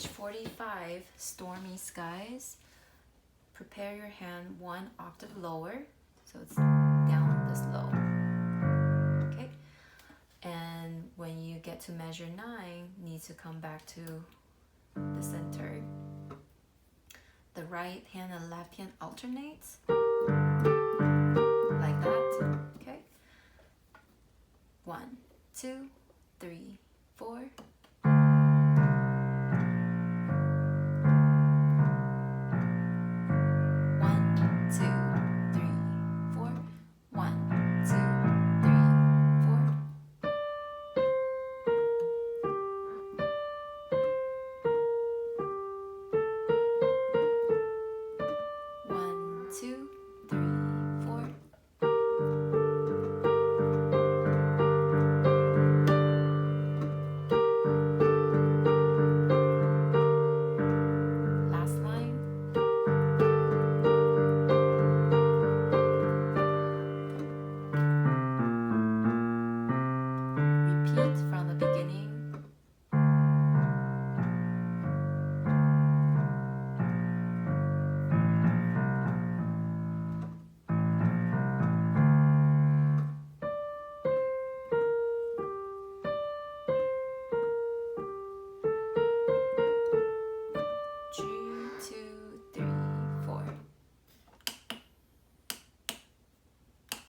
page 45, Stormy Skies. Prepare your hand 1 octave lower, so it's down this low. Okay, and when you get to measure 9, need to come back to the center. The right hand and left hand alternates like that. Okay, 1, 2, 3, 4.